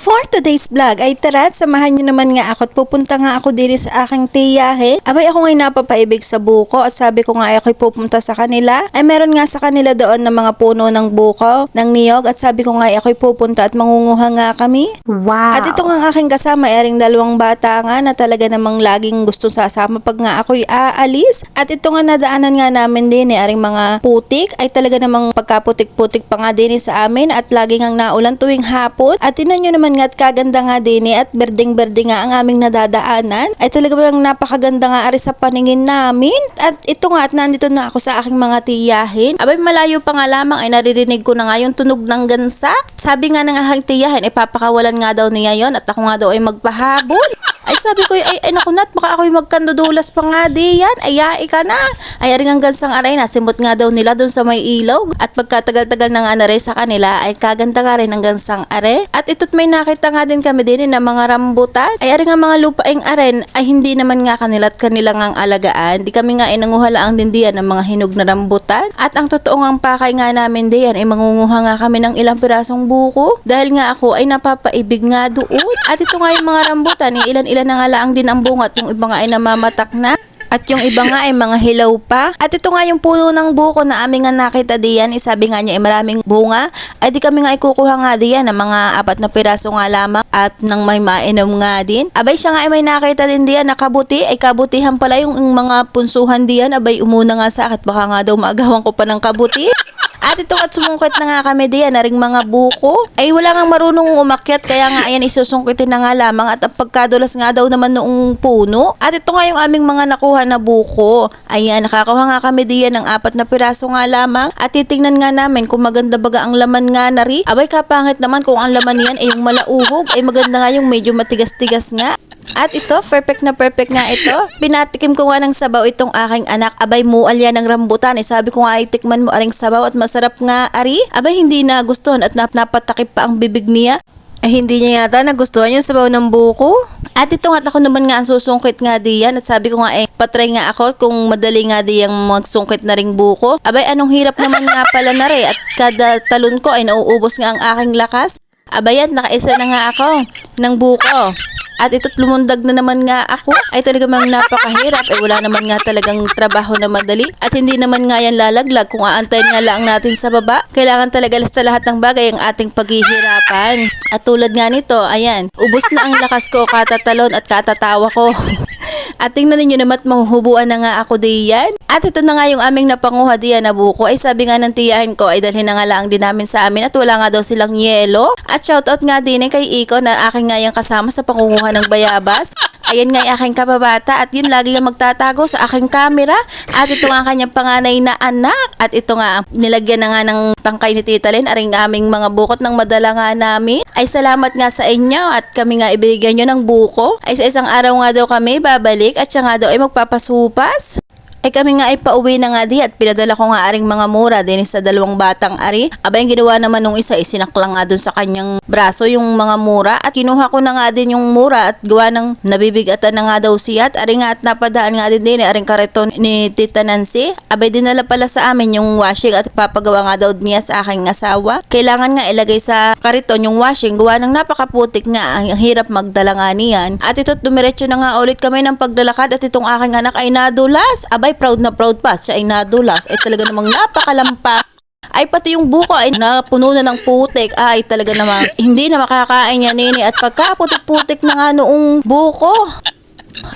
For today's vlog ay tara, samahan nyo naman nga ako at pupunta nga ako diri sa aking tiyahin. Abay ako ngay napapaibig sa buko at sabi ko nga ay ako'y pupunta sa kanila. Ay meron nga sa kanila doon ng mga puno ng buko, ng niyog at sabi ko nga ay ako'y pupunta at mangunguha nga kami. Wow! At ito nga aking kasama ay aring dalawang bata nga na talaga namang laging gusto sasama pag nga ako'y aalis. At ito nga nadaanan nga namin din aring mga putik ay talaga namang pagkaputik-putik pa nga din sa amin at laging ang naulan tuwing hapon. At tinan nyo naman nga at kaganda nga din at berding-berde nga ang aming nadadaanan ay talaga bang napakaganda nga ari sa paningin namin. At ito nga at nandito na ako sa aking mga tiyahin. Abay malayo pa nga lamang ay naririnig ko na nga yung tunog ng gansa. Sabi nga ng aking tiyahin ay papakawalan nga daw niya yon at ako nga daw ay magpahabol. Ay sabi ko ay naku nat baka ako'y magkandudulas pa nga diyan. Ay yai ka na. Ay aring ang gansang aray na simot nga daw nila doon sa may ilog. At pagkatagal-tagal na nga naray sa kanila ay kaganda nga rin ang gansang are. At ito't may nakita nga din kami din na mga rambutan. Ay aring ang mga lupaing aren ay hindi naman nga kanila at kanilang ang alagaan. Di kami nga ay nanguhalaang din diyan ng mga hinog na rambutan. At ang totoo ang pakay nga namin diyan ay mangunguha nga kami ng ilang pirasong buko. Dahil nga ako ay napapaibig nga doon. At ito nga yung mga rambutan ilan-ilan na nga laang din ang bunga at yung iba nga ay namamatak na. At yung iba nga ay mga hilaw pa. At ito nga yung puno ng buko na aming nga nakita diyan. Sabi nga niya ay maraming bunga. Ay di kami nga ay kukuha nga diyan ng mga 4 na piraso nga lamang. At nang may mainom nga din. Abay siya nga ay may nakita din diyan na kabuti. Ay kabutihan pala yung mga punsuhan diyan. Abay umuna nga sa akin. Baka nga daw maagawan ko pa ng kabuti. At ito at sumungkit na nga kami diyan na ring mga buko. Ay wala nga marunong umakyat kaya nga ayan isusungkitin na nga lamang at ang pagkadulas nga daw naman noong puno. At ito nga yung aming mga nakuha na buko. Ayan nakakakuha nga kami diyan ng 4 na piraso nga lamang at titingnan nga namin kung maganda baga ang laman nga nari. Abay kapangit naman kung ang laman niyan ay yung malauhog ay maganda nga yung medyo matigas-tigas nga. At ito, perfect na perfect nga ito. Pinatikim ko nga ng sabaw itong aking anak. Abay, mual yan ng rambutan. Sabi ko nga ay tikman mo aring sabaw at masarap nga ari. Abay, hindi na gustuhan at napatakip pa ang bibig niya. Ay, hindi niya yata nagustuhan yung sabaw ng buko. At ito nga ako naman nga ang susungkit nga diyan. At sabi ko nga patry nga ako kung madali nga diyang magsungkit na ring buko. Abay, anong hirap naman nga pala na rin. At kada talon ko ay nauubos nga ang aking lakas. Abay, at nakaisa na nga ako ng buko. At ito't lumundag na naman nga ako ay talaga mang napakahirap ay wala naman nga talagang trabaho na madali at hindi naman nga yan lalaglag kung aantayin nga lang natin sa baba. Kailangan talaga sa lahat ng bagay ang ating paghihirapan. At tulad nga nito, ayan, ubos na ang lakas ko katatalon at katatawa ko. At tingnan ninyo naman at mahuhubuan na nga ako diyan. At ito na nga yung aming napanguha diyan na buko. Ay sabi nga ng tiyahin ko ay dalhin na nga lang din namin sa amin at wala nga daw silang yelo. At shoutout nga din kay Iko na aking nga yung kasama sa pangunguha ng bayabas. Ayan nga yung aking kababata at yun lagi nga magtatago sa aking camera. At ito nga kanyang panganay na anak. At ito nga nilagyan na nga ng tangkay ni Tita Lynn aring aming mga bukot ng madala nga namin. Ay salamat nga sa inyo at kami nga ibigyan nyo ng buko. Ay sa isang araw nga daw kami babalik at siya nga daw ay magpapasupas. Ay kami nga ay pauwi na nga di at pinadala ko nga aring mga mura din sa dalawang batang ari. Abay ang ginawa naman nung isa isinaklang nga dun sa kanyang braso yung mga mura at kinuha ko na nga din yung mura at gawa ng nabibigatan na nga daw siya at ari nga at napadaan nga din aring kariton ni Tita Nancy. Abay dinala pala sa amin yung washing at papagawa nga daw niya sa aking asawa. Kailangan nga ilagay sa kariton yung washing gawa ng napakaputik nga ang hirap magdala nga niyan. At ito't dumiretso na nga ulit kami ng paglalakad at itong aking anak ay nadulas. Abay proud na proud pa siya ay nadulas ay talaga namang napakalampa. Ay pati yung buko ay napuno na ng putik ay talaga namang hindi na makakain niya nini at pagkaputik-putik na nga noong buko.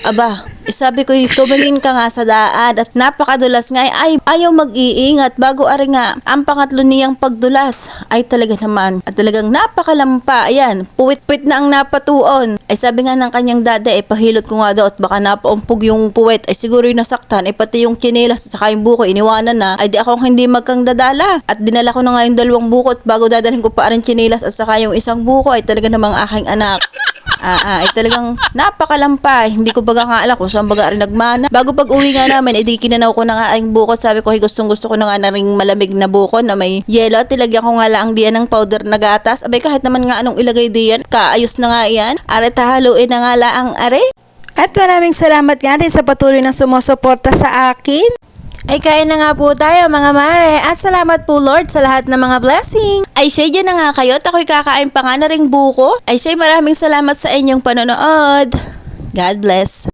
Aba, sabi ko tumingin ka nga sa daan at napakadulas nga ay ayaw mag-iingat bago ari nga ang pangatlo niyang pagdulas ay talaga naman at talagang napakalampa. Ayan, puwit-puwit na ang napatuon. Ay sabi nga ng kanyang dada pahilot ko nga daw at baka napaumpog yung puwet ay siguro yung nasaktan ay pati yung tsinelas at saka yung buko iniwanan na ay di ako hindi magkang dadala at dinala ko na nga yung 2 buko at bago dadalhin ko pa rin tsinelas at saka yung isang buko ay talaga namang aking anak. Ay talagang napakalampa. Hindi ko baga nga alam kung saan baga rin nagmana. Bago pag uwi nga namin, edi kinanaw ko na nga ang bukot. Sabi ko, gustong gusto ko na nga na ring malamig na buko na may yelo. At tilagyan ko nga lang diyan ng powder na gatas. Abay kahit naman nga anong ilagay diyan, kaayos na nga yan. Are tahaluin na nga lang are. At maraming salamat nga din sa patuloy na sumusuporta sa akin. Ay kain na nga po tayo mga mare at salamat po Lord sa lahat ng mga blessing. Ay siya dyan na nga kayo at ako'y kakain pa nga na ring buko. Ay siya maraming salamat sa inyong panonood. God bless.